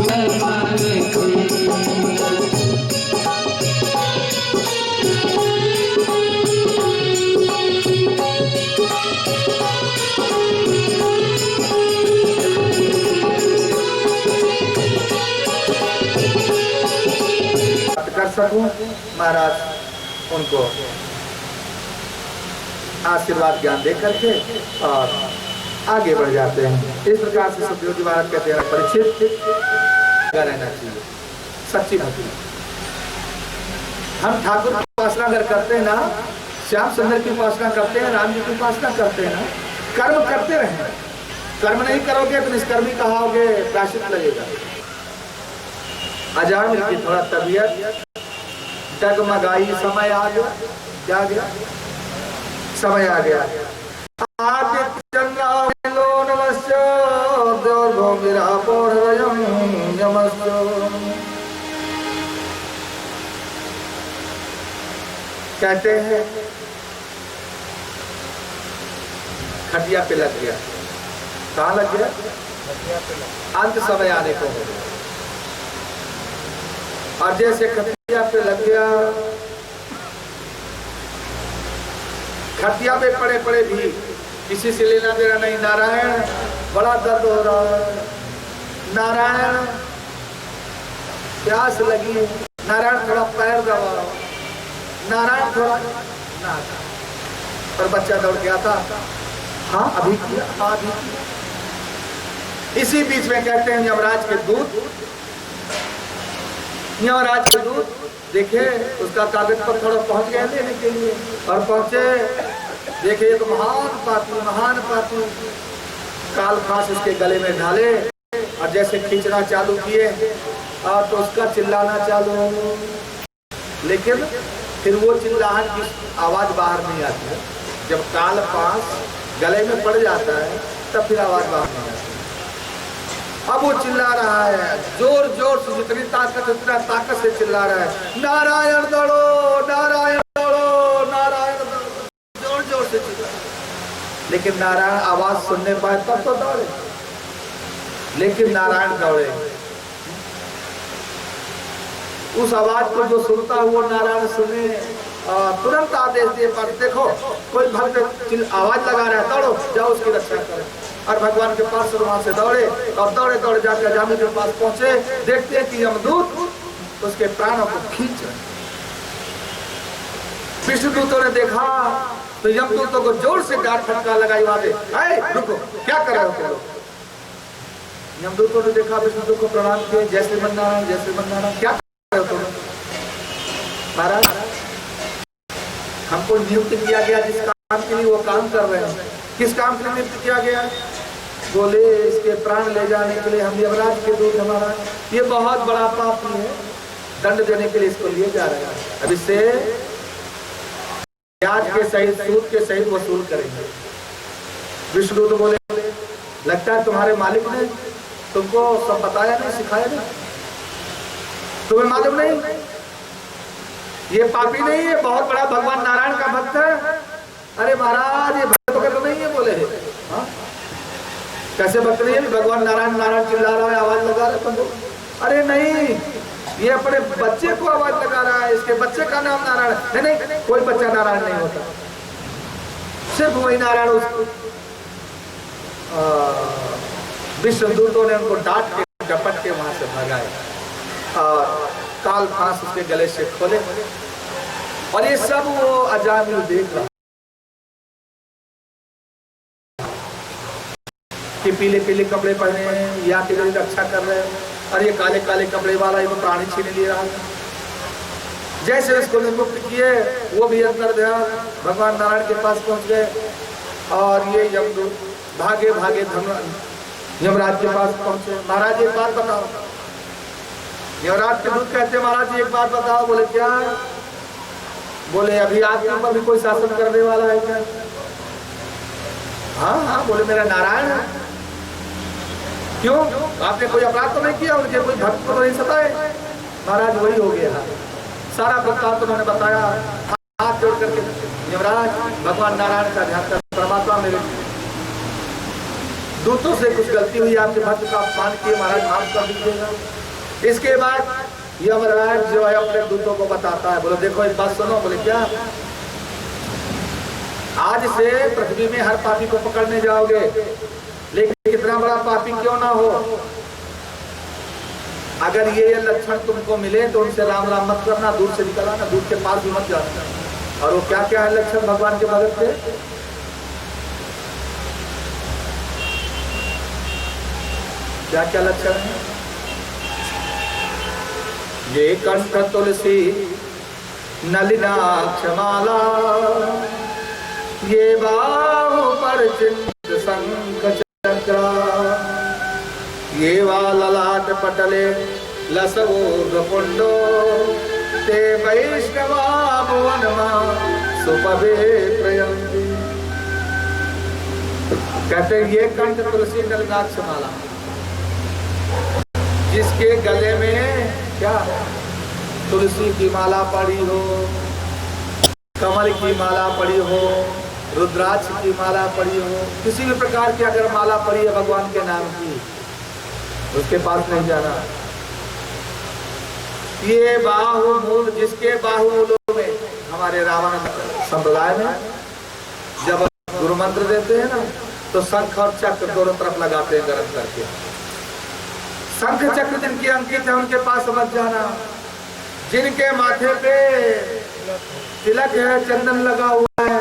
कर सकूं, महाराज उनको आशीर्वाद ज्ञान दे करके और आगे बढ़ जाते हैं। इस प्रकार से सुखदेव महाराज कहते हैं परीक्षित रहना चाहिए सच्ची भक्ति। हम ठाकुर की उपासना अगर करते हैं ना, श्याम सुंदर की उपासना करते हैं, राम जी की उपासना करते हैं ना, कर्म करते रहें। कर्म नहीं करोगे तो निष्कर्मी कहाओगे, प्रायश्चित लगेगा। अजामिल की थोड़ा तबीयत डगमगाई, समय आ गया, क्या गया, समय आ गया। आदित्य चंद्रावलो नमस्ते देवो मेरा पौरयम नमस्ते। कहते हैं खटिया पे लग गया। कहाँ लग गया? अंत समय आने को हो गया। और जैसे खटिया पे लग गया, खटिया पे पड़े पड़े भी किसी से लेना देना नहीं। नारायण बड़ा दर्द हो रहा है, नारायण प्यास लगी, नारायण थोड़ा पैर दबाओ, नारायण थोड़ा ना। पर बच्चा दौड़ के आता, हाँ अभी किया, हाँ अभी किया। इसी बीच में कहते हैं यमराज के दूत, यमराज के दूत देखे उसका कागज पर थोड़ा पहुंच गए लेने के लिए, और पहुंचे देखे ये तो महान पापी काल फांस उसके गले में डाले, और जैसे खींचना चालू किए और तो उसका चिल्लाना चालू हो। लेकिन फिर वो चिल्लाहट की आवाज बाहर नहीं आती है। जब काल फांस गले में पड़ जाता है तब फिर आवाज बाहर नहीं आती। अब वो चिल्ला रहा है जोर जोर से, जितनी ताकत उतना ताकत से चिल्ला रहा है, नारायण दौड़ो, नारायण दौड़ो, नारायण दौड़ो, जोर जोर से चिल्ला। लेकिन नारायण आवाज सुनने पाए तब तो दौड़े, लेकिन नारायण दौड़े। उस आवाज को जो सुनता हुआ नारायण सुने, तुरंत आदेश दिए पर देखो कोई भक्त आवाज लगा रहा है, दौड़ो जाओ उसकी रक्षा करो। और भगवान के पास वहां से दौड़े और दौड़े दौड़े जाकर अजामिल के पास पहुंचे। देखते हैं कि यमदूत उसके प्राणों को खींच रहे। विष्णुदूतों ने देखा तो यमदूतों को जोर से डांट फटकार लगाई, वहां पे रुको, क्या कर रहे हो तुम लोग? यमदूतों ने देखा, विष्णुदूत को प्रणाम किए, जय श्रीमन नारायण, जय श्रीमन नारायण। क्या कर रहे हो तुम? महाराज हमको नियुक्त किया गया जिस काम के लिए वो काम कर रहे हैं। किस काम के लिए नियुक्त किया गया? बोले इसके प्राण ले जाने के लिए हम यमराज के दूत, हमारा ये बहुत बड़ा पापी है, दंड देने के लिए इसको लिए जा रहे हैं। अब इससे ब्याज के सहित, सूद के सहित वसूल करेंगे। विष्णुदूत बोले लगता है तुम्हारे मालिक ने तुमको सब बताया नहीं, सिखाया नहीं, तुम्हें मालूम नहीं? ये पापी नहीं है, बहुत बड़ा भगवान नारायण का भक्त है। अरे महाराज ये भक्त तो नहीं है। बोले हाँ कैसे भक्त नहीं है? भगवान नारायण नारायण चिल्ला रहा है, आवाज लगा रहा है तुमको। अरे नहीं, ये अपने बच्चे को आवाज लगा रहा है, इसके बच्चे का नाम नारायण है। नहीं, कोई बच्चा नारायण नहीं होता, सिर्फ वही नारायण। उसको विष्णुदूतों ने उनको डांट के डपट के वहां से भगाए और काल फांस उसके गले से खोले। और ये सब वो अजामिल देख रहा कि पीले पीले कपड़े पहने हैं, या के लिए रक्षा कर रहे हैं, और ये काले काले कपड़े वाला ये प्राणी छीन ले रहा है। जैसे इसको मुक्त किए वो भी अंदर ध्यान भगवान नारायण के पास पहुंच गए, और ये यमदूत भागे भागे यमराज के पास पहुंचे। महाराज एक बात बताओ। यमराज के दूत कहते महाराज एक बात बताओ। बोले क्या? बोले अभी आपके ऊपर भी कोई शासन करने वाला है क्या? हाँ हाँ। बोले मेरा नारायण है। क्यों? आपने कोई अपराध तो नहीं किया, उनके कोई भक्त को नहीं सताए? महाराज वही हो गया। सारा वृत्तांत उन्होंने बताया। हाथ जोड़ करके यमराज भगवान नारायण का ध्यान कर, परमात्मा मेरे दूतों से कुछ गलती हुई, आपके भक्त का अपमान किए, महाराज माफ कर दीजिएगा। इसके बाद यमराज जो है अपने दूतों को बताता है, बोले देखो एक बात सुनो। बोले क्या? आज से पृथ्वी में हर पापी को पकड़ने जाओगे, लेकिन कितना बड़ा पापी क्यों ना हो, अगर ये लक्षण तुमको मिले तो उनसे राम राम मत करना, दूर से निकल आना, दूर के पास भी मत जाना। और वो क्या क्या है लक्षण भगवान के भगत के? क्या क्या लक्षण है? ये कंठ तुलसी नलिनाक्षमाला, ये बाहु पर चिन्ह शंख चक्र, ये वा ललाट पटले लसवो पुंडो, ते वैष्णवा भुवनमा सुपवे प्रयंती। कहते ये कंठ तुलसी नलिनाक्षमाला, जिसके गले में क्या तुलसी की माला पड़ी हो, कमल की माला पड़ी हो, रुद्राक्ष की माला पड़ी हो, किसी भी प्रकार की अगर माला पड़ी है भगवान के नाम की, उसके पास नहीं जाना। ये बाहुमूल, जिसके बाहुमूलों में, हमारे रावण संप्रदाय में जब गुरु मंत्र देते हैं ना, तो शंख और चक्र दोनों तरफ लगाते हैं गरम करके। शंख चक्र जिनके अंकित है उनके पास मत जाना। जिनके माथे पे तिलक है, चंदन लगा हुआ है,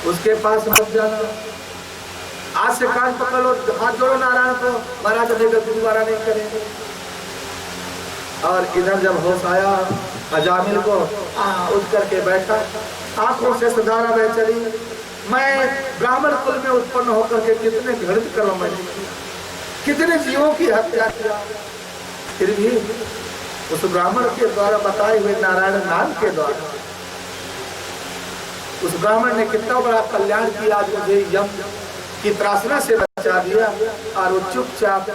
उसके पास मत जाना। आज से कान पकड़ लो, हाथ जोड़ो नारायण को, महाराज अभी दोबारा नहीं करेंगे। और इधर जब होश आया अजामिल को, उठ करके बैठा, आंखों से सधारा बह चली। मैं ब्राह्मण कुल में उत्पन्न होकर के कितने घृत कर्म मैंने, कितने जीवों की हत्या किया, फिर भी उस ब्राह्मण के द्वारा बताए हुए नारायण नाम के द्वारा उस ब्राह्मण ने कितना बड़ा कल्याण किया। आज मुझे यम की त्रासना से बचा दिया। और वो चुपचाप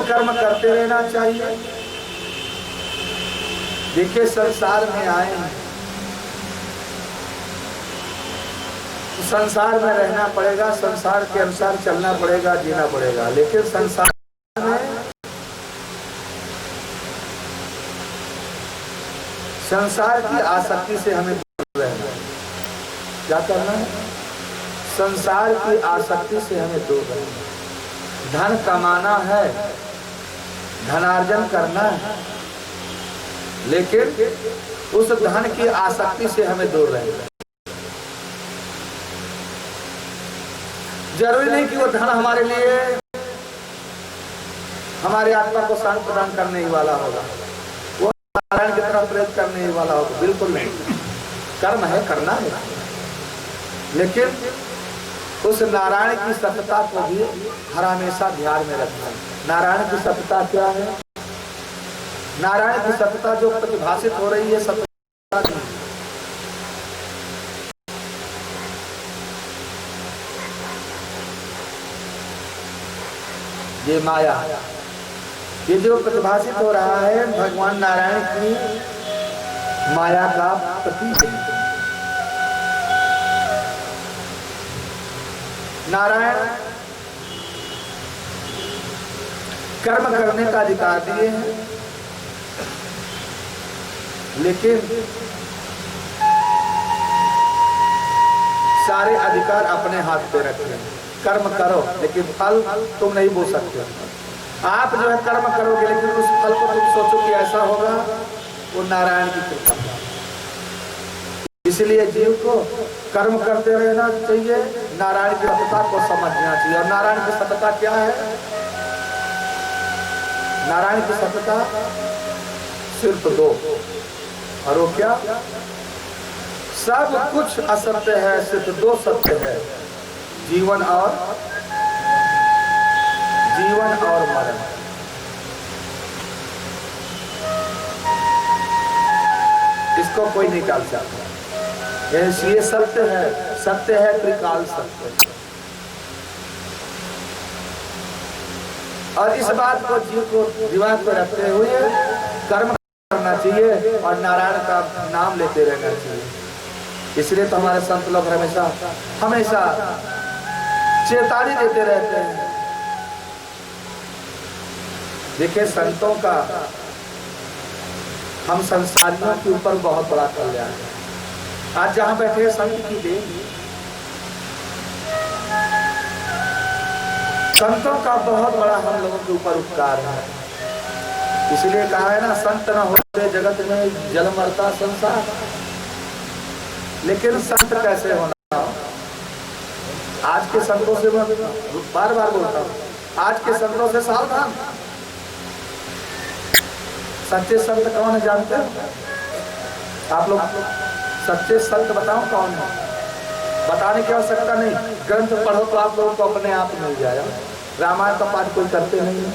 कर्म करते रहना चाहिए। देखिए संसार में आए, संसार में रहना पड़ेगा, संसार के अनुसार चलना पड़ेगा, जीना पड़ेगा। लेकिन संसार में संसार की आसक्ति से हमें दूर रहना है। क्या करना है? संसार की आसक्ति से हमें दूर रहना है। धन कमाना है, धनार्जन करना है, लेकिन उस धन की आसक्ति से हमें दूर रहना है। जरूरी नहीं कि वो धन हमारे लिए हमारे आत्मा को शांति प्रदान करने ही वाला होगा, वो नारायण की तरफ प्रेरित करने ही वाला होगा। बिल्कुल नहीं। कर्म है, करना है, लेकिन उस नारायण की सत्यता को भी हर हमेशा ध्यान में रखना है। नारायण की सत्यता क्या है? नारायण की सत्यता जो प्रतिभाषित हो रही है, सत्यता ये माया, ये जो प्रतिभाषित हो रहा है भगवान नारायण की माया का प्रतीक है। नारायण कर्म करने का अधिकार दिए हैं, लेकिन सारे अधिकार अपने हाथ पे रखे हैं। कर्म करो लेकिन फल तुम नहीं बो सकते। आप जो है कर्म करोगे लेकिन उस फल को तुम सोचो कि ऐसा होगा, वो नारायण की कृपा। इसलिए जीव को कर्म करते रहना चाहिए, नारायण की सत्ता को समझना चाहिए। और नारायण की सत्ता क्या है? नारायण की सत्ता सिर्फ दो, और वो क्या? सब कुछ असत्य है, सिर्फ दो सत्य है, जीवन और मरण। इसको कोई नहीं टाल सकता। ये सत्य है त्रिकाल सत्य। और इस बात को जीव को दिमाग में रखते हुए कर्म करना चाहिए और नारायण का नाम लेते रहना चाहिए। इसलिए तो हमारे संत लोग हमेशा चेतावनी देते रहते हैं। देखिए, संतों का हम संसारियों के ऊपर बहुत बड़ा कल्याण है। आज जहां बैठे संत की देन, संतों का बहुत बड़ा हम लोगों के ऊपर उपकार है। इसलिए कहा है ना, संत न होते जगत में जल मरता संसार। लेकिन संत कैसे होना? आज के संतों से मैं बार बार बोलता हूँ, आज के संतों से सावधान। सच्चे संत कौन है जानते हो आप लोग? सच्चे संत बताओ कौन है? बताने की आवश्यकता नहीं, ग्रंथ पढ़ो तो आप लोगों को अपने आप मिल जाएगा। रामायण का पाठ कोई करते नहीं है,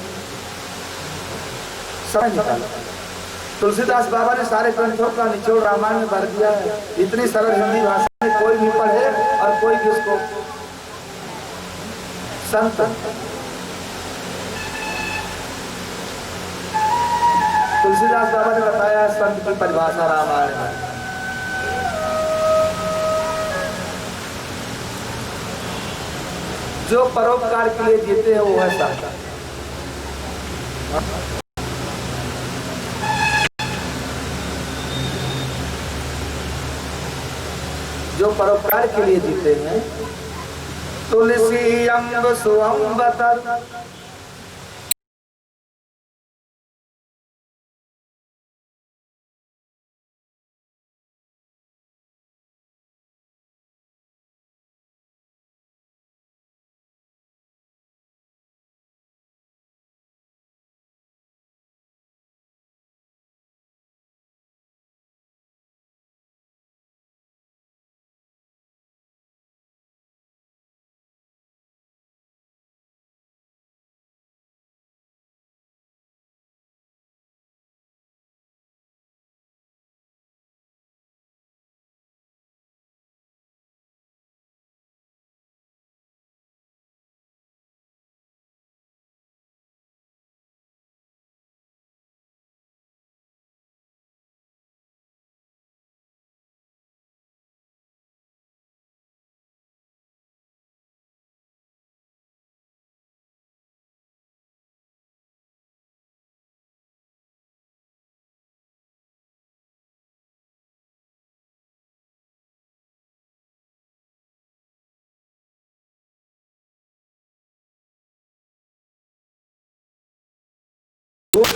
समझ निकालो। तुलसीदास बाबा ने सारे ग्रंथों का निचोड़ रामायण में भर दिया है। इतनी सरल हिंदी भाषा में कोई भी पढ़े और कोई भी उसको संत। तुलसीदास बाबा ने बताया संत की परिभाषा रामायण में। जो परोपकार के लिए जीते हैं वो है संत। जो परोपकार के लिए जीते हैं। तुलसी अंब सुअंबतर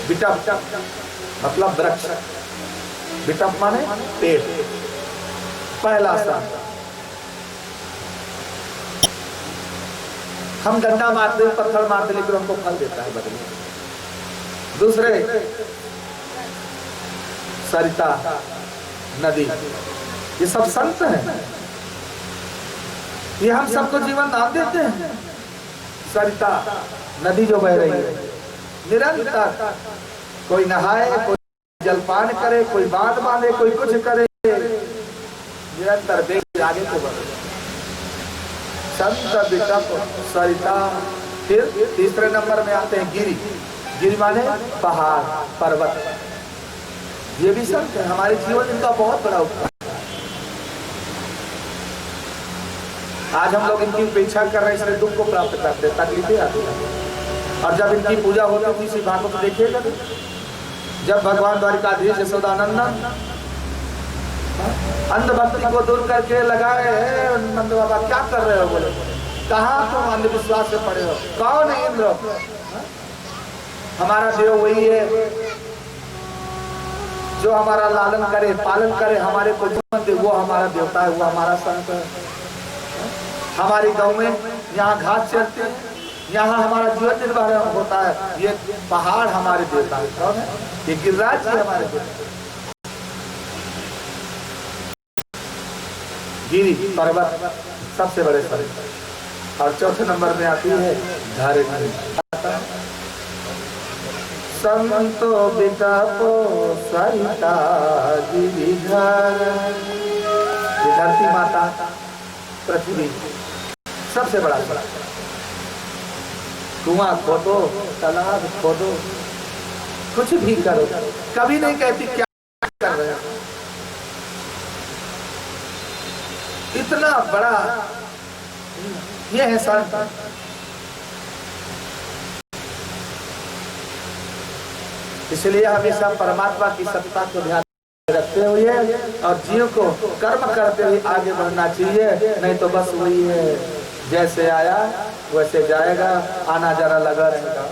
बिटप मतलब वृक्ष, बिटप माने पेड़। पहला सा हम डंडा मारते पत्थर मारते लेकिन हमको फल देता है बदले। दूसरे सरिता नदी, ये सब संत हैं। ये हम सबको जीवन दान देते हैं। सरिता नदी जो बह रही है निरंतर, कोई नहाए, कोई जलपान करे, कोई बांध बांधे, कोई कुछ करे, निरंतर देख आगे को बढ़े। संत बिटप सरिता फिर तीसरे नंबर में आते हैं गिरी। गिरी माने पहाड़ पर्वत। ये भी संत है, हमारे जीवन इनका बहुत बड़ा उपकार। आज हम लोग इनकी उपेक्षा कर रहे हैं, इसलिए दुख को प्राप्त करते हैं, तकलीफें आती हैं। और जब इनकी पूजा होती थी इसी भागवत को देखिएगा, जब भगवान द्वारिकाधीश यशोदानंदन अंधभक्ति को दूर करके लगाए, नंद बाबा क्या कर रहे हो? बोले कहाँ तुम अंधविश्वास से पड़े हो? कौन है इंद्र? हमारा देव वही है जो हमारा लालन करे, पालन करे, हमारे को जीवन दे। वो हमारा देवता है, वो हमारा संत है। हमारी गांव में यहाँ घास चलते हैं, यहाँ हमारा जीवन निर्वाह होता है। ये पहाड़ हमारे देवता है। कौन है? ये गिरिराज जी हमारे देवता। गिरी पर्वत सबसे बड़े पर्वत। और चौथे नंबर में आती है धारे। संतो बितापो सरिता गिरिधर। धरती माता, पृथ्वी सबसे बड़ा कुआं खोदो, तालाब खोदो, कुछ भी करो, कभी नहीं कहती क्या कर रहे हो। इतना बड़ा ये है संत। इसलिए हमेशा परमात्मा की सत्ता को ध्यान रखते हुए और जीव को कर्म करते हुए आगे बढ़ना चाहिए। नहीं तो बस वही है, जैसे आया वैसे जाएगा, आना जाना लगा रहेगा।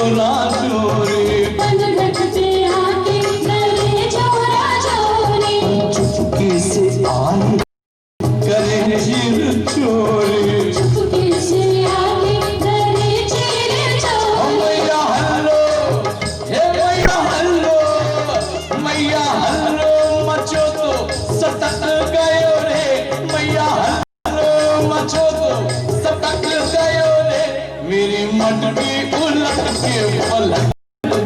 चोरा चोरी पनघट पे आके करे चोरा चोरी चुपके से आए करे चीर चोरी चुपके से आके करे चीर चोरी मैया हल्लो हे मैया हल्लो मैया हल्लो मचो तो सटक गयो रे मैया हल्लो मचो तो सटक गयो रे मेरी मटकी उलट के पलट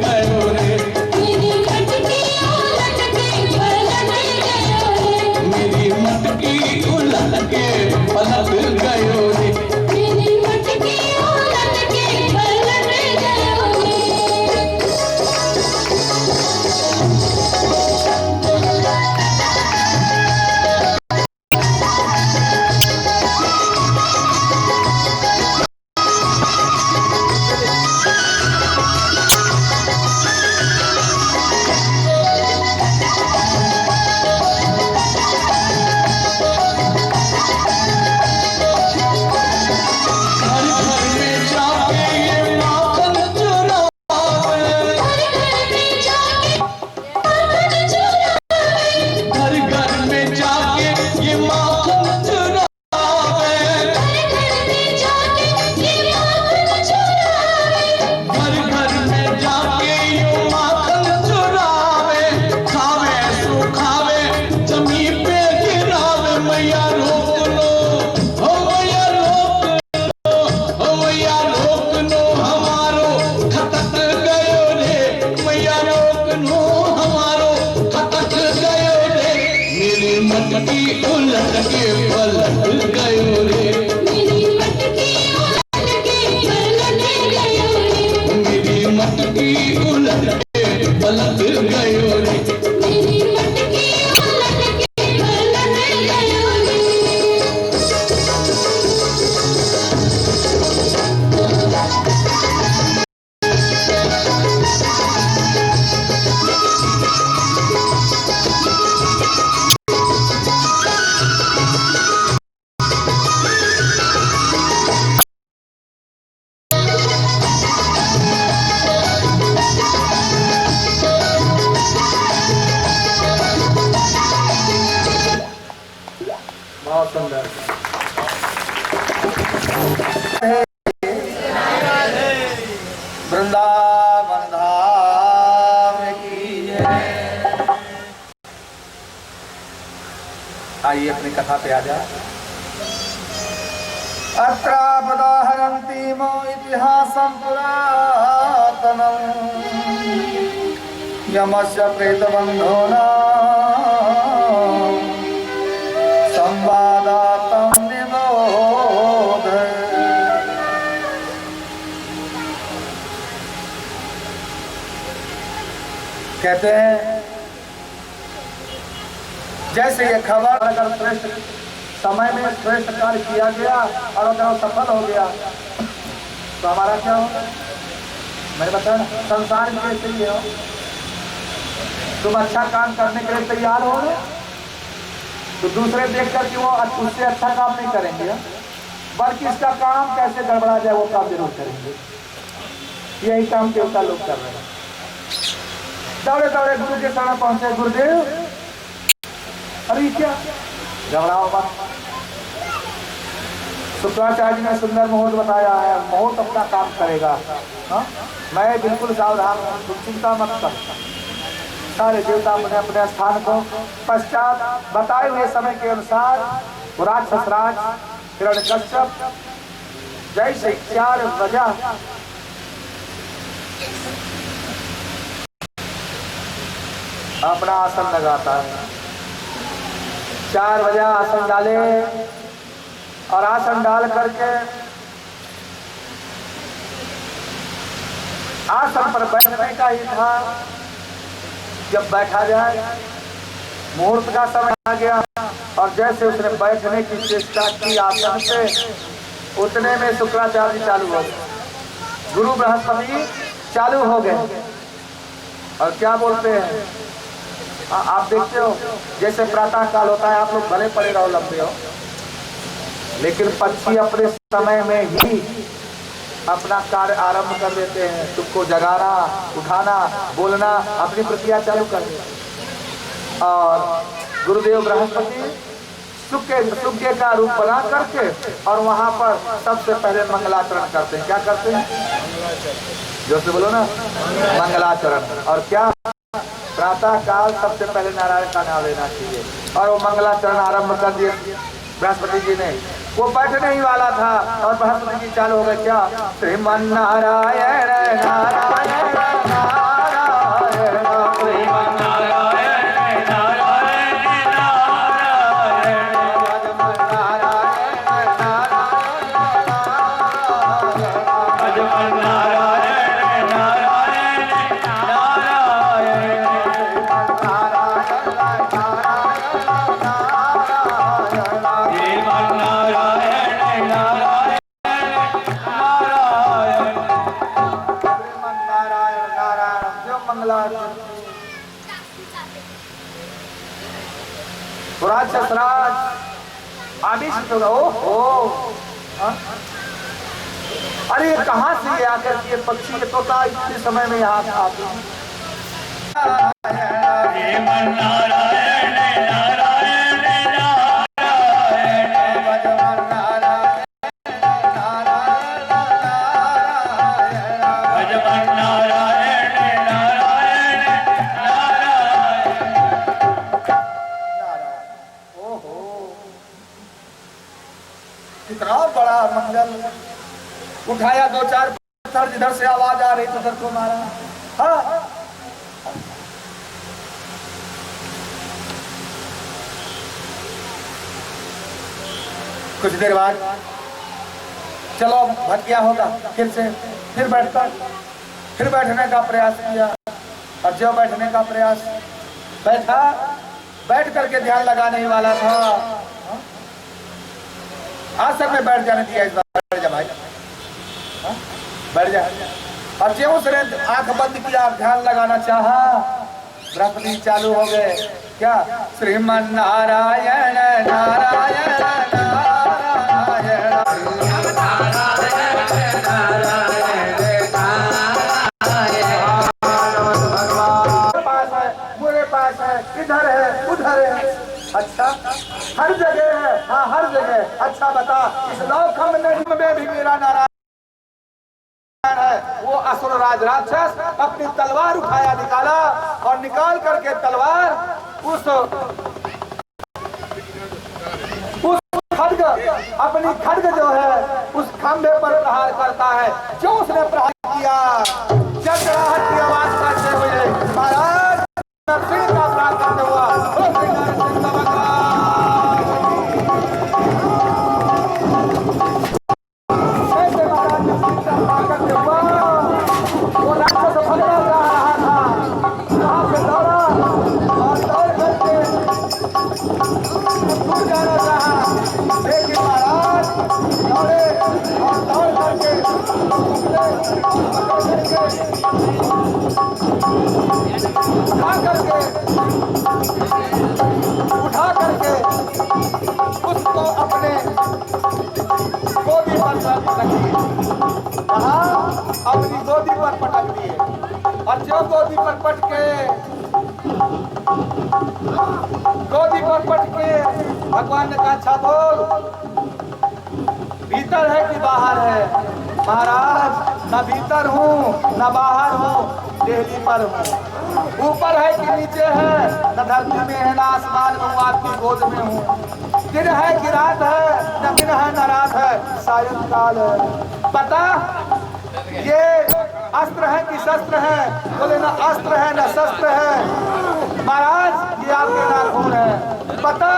गयो रे मेरी मटकी उलट के पलट गयो रे मेरी मटकी उलट के पलट गयो रे मेरी मटकी उलट के पलट गयो रे घर घर में जाके ये माखन चुरावे घर घर में जाके माखन चुरावे घर घर में जाके ये माखन चुरावे घर घर में जाके ये माखन चुरावे घर घर में जाके ये माखन चुरावे खावे सो खावे जमी पे गिरावे मैया रोक लो हो मैया रोक लो हो मैया रोक लो हमारो खटक गयो रे मैया रोक लो हमारो खटक गयो रे मेरी मटकी उलट के पलट गयो रे मेरी मटकी उलट के पलट गयो रे मेरी मटकी उलट के पलट गयो रे मेरी मटकी उलट के पलट गयो रे बहुत सुंदर वृंदावन धाम की जय। आइए अपनी कथा पे आ जाए। अत्रापदाहरन्ति मो इतिहासं पुरातनम् यमस्य प्रेतबन्धूनां संवादातं निबोध। कहते हैं जैसे ये खबर अगर श्रेष्ठ समय में श्रेष्ठ कार्य किया गया और अगर वो सफल हो गया तो हमारा क्या होगा? मैंने बताया ना, संसार में ऐसे ही हो, तुम अच्छा काम करने के लिए तैयार हो तो दूसरे देख कर कि वो उससे अच्छा काम नहीं करेंगे, बल्कि इसका काम कैसे गड़बड़ा जाए वो काम जरूर करेंगे। यही काम देवता लोग कर रहे हैं। दौड़े दौड़े गुरु के शरण पहुंचे, गुरुदेव अरे क्या घबराओ मत। शुक्राचार्य जी ने सुंदर मुहूर्त बताया है, मुहूर्त अपना काम करेगा। हाँ? मैं बिल्कुल सावधान हूँ, तुम चिंता मत कर। सारे देवता अपने अपने स्थान को पश्चात बताए हुए समय के अनुसार राक्षस राज हिरण्यकश्यप जैसे 4 बजा अपना आसन लगाता है। 4 बजे आसन डाले और आसन डाल करके आसन पर बैठने का ही था। जब बैठा जाए मुहूर्त का समय आ गया और जैसे उसने बैठने की चेष्टा की आसन पे, उतने में शुक्राचार्य चालू हो गए, गुरु बृहस्पति चालू हो गए और क्या बोलते हैं। आप देखते हो जैसे प्रातः काल होता है, आप लोग भले पड़े रहो लंबे हो, लेकिन पक्षी अपने समय में ही अपना कार्य आरंभ कर देते हैं। तुमको जगाना, उठाना, बोलना, अपनी प्रक्रिया चालू कर देते। और गुरुदेव बृहस्पति सुक्के का रूप बना करके और वहां पर सबसे पहले मंगलाचरण करते हैं। क्या करते हैं? जोर से बोलो ना, मंगलाचरण। और क्या? प्रातः काल सबसे पहले नारायण का नाम लेना चाहिए। और वो मंगलाचरण आरंभ कर दिए बृहस्पति जी ने। वो बैठने ही वाला था और बृहस्पति जी चालू हो गए। क्या? श्रीमन नारायण नारायण नारायण, श्रीमन नारायण नारायण नारायण, भजमन नारायण नारायण नारायण, भजमन नारायण नारायण नारायण, अरे ये कहाँ से ये आकर के पक्षी के तोता इतने समय में यहाँ आते हैं? कितना बड़ा मंगल। उठाया 2-4 पत्थर, जिधर से आवाज आ रही तो उधर को मारा। हाँ, कुछ देर बाद चलो भट गया होगा, फिर बैठता, फिर बैठने का प्रयास किया। और जब बैठने का प्रयास बैठा, बैठ करके ध्यान लगाने ही वाला था, आसन में बैठ जाने दिया। इस बार बैठ जा भाई, बैठ जा। और जो उसने आंख बंद किया, ध्यान लगाना चाहा, बृहस्पति चालू हो गए। क्या? श्रीमन नारायण नारायण नारायण, मेरे पास है, इधर है, उधर है। अच्छा, हर जगह है। हाँ, हर जगह। अच्छा बता, इस लौखंड में भी मेरा नारायण है। वो असुर राज राक्षस अपनी तलवार उठाया, निकाला, और निकाल करके तलवार उस खड्ग, अपनी खड्ग जो है उस खंभे पर प्रहार करता है। जो उसने प्रहार किया, चरचराहट की आवाज करते हुए महाराज नरसिंह का प्रार्थना हुआ। उठा करके उसको अपने गोदी पर रख दिए। अपनी गोदी पर पटक दिए। और जो गोदी पर पटके भगवान ने कहा, अच्छा बोल, भीतर है कि बाहर है? महाराज, न भीतर हूँ न बाहर हूँ, देहली पर हूँ। ऊपर है कि नीचे है? न धरती में है न आसमान में हूँ, आपकी गोद में हूँ। दिन है कि रात है? न दिन है न रात है, सायंकाल है। पता ये अस्त्र है कि शस्त्र है? बोले न अस्त्र है न शस्त्र है महाराज, ये आपके नाखून है। पता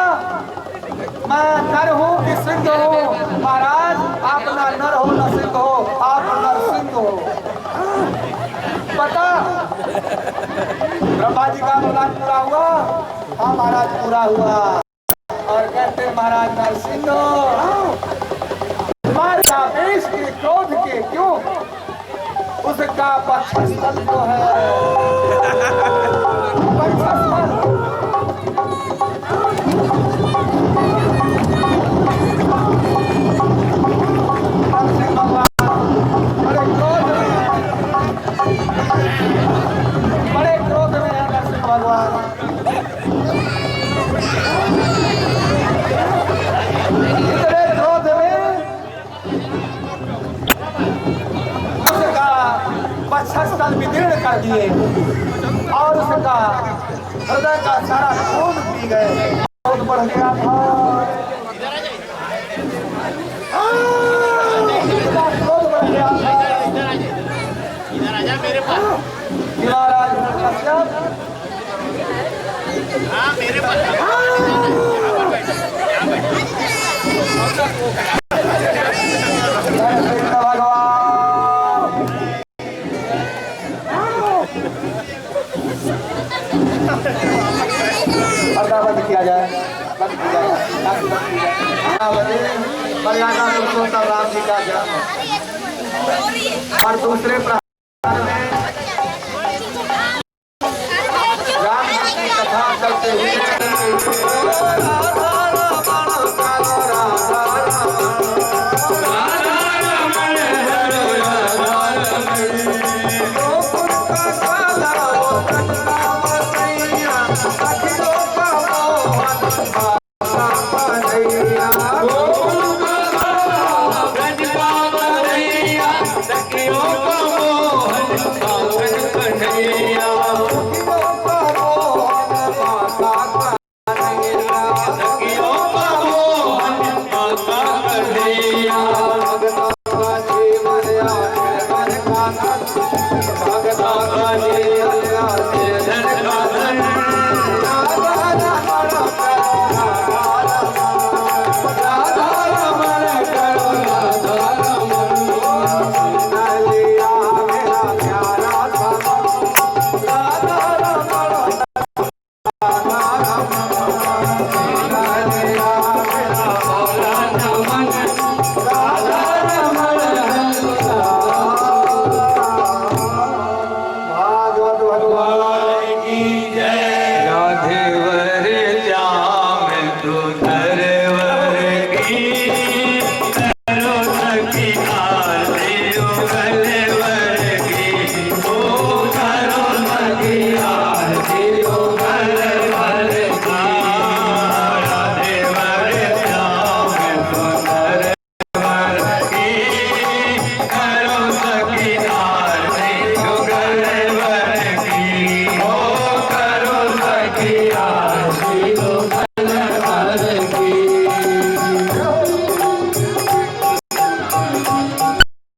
मैं नर हूँ कि सिंह हूँ? महाराज, आप ना नर हो न सिंह हो, आप नरसिंह हो। पता ब्रह्मा जी का वरदान पूरा हुआ? हाँ महाराज, पूरा हुआ। और कहते महाराज नरसिंह तुम्हारे आवेश के, क्रोध के, क्यों? उसका पक्षस्थल जो है, पक्षस्थल नरसिंह भगवान कर दिए और उसका हृदय का सारा खून पी गए। बहुत बढ़ गया था, बहुत बढ़ गया था। इधर आजा मेरे पास। महाराज कश्यप हाँ मेरे पास। बंद किया जाए, बंद किया जाए। मर्यादा पुरुषोत्तम राम जी का जन्म और दूसरे प्रकार में राम जी की कथा चलते हुए कन्हैया